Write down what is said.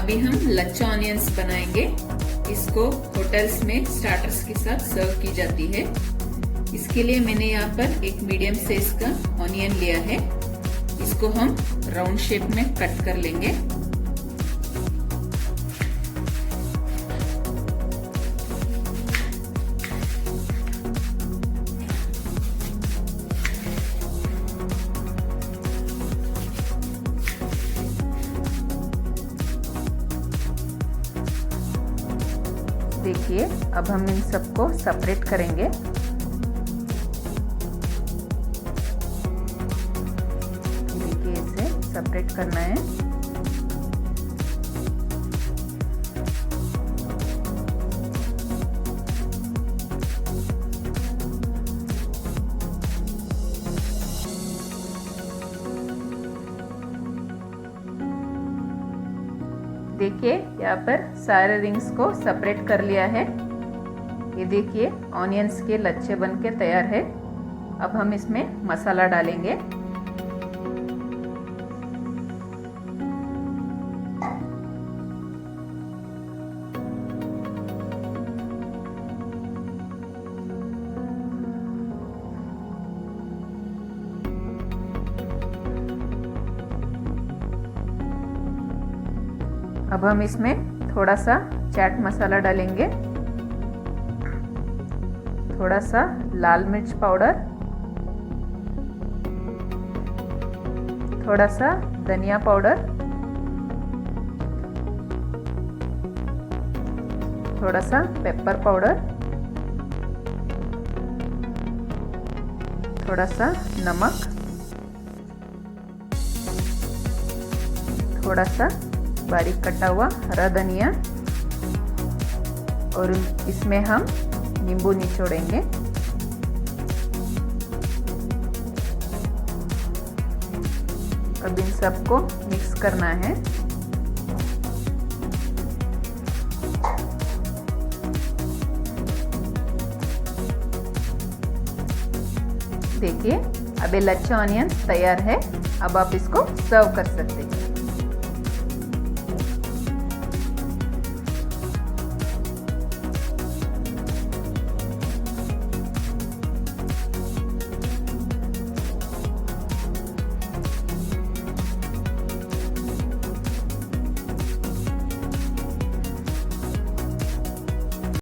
अभी हम लच्छा ऑनियंस बनाएंगे। इसको होटल्स में स्टार्टर्स के साथ सर्व की जाती है। इसके लिए मैंने यहाँ पर एक मीडियम साइज का ऑनियन लिया है। इसको हम राउंड शेप में कट कर लेंगे। देखिए, अब हम इन सबको सेपरेट करेंगे। देखिए, इसे सेपरेट करना है। देखिए, यहाँ पर सारे रिंग्स को सेपरेट कर लिया है। ये देखिए, ऑनियंस के लच्छे बनके तैयार है। अब हम इसमें मसाला डालेंगे। अब हम इसमें थोड़ा सा चाट मसाला डालेंगे, थोड़ा सा लाल मिर्च पाउडर, थोड़ा सा धनिया पाउडर, थोड़ा सा पेपर पाउडर, थोड़ा सा नमक, थोड़ा सा बारीक कटा हुआ हरा धनिया, और इसमें हम नींबू निचोड़ेंगे। अब इन सबको मिक्स करना है। देखिए, अब ये लच्छा ऑनियन तैयार है। अब आप इसको सर्व कर सकते हैं।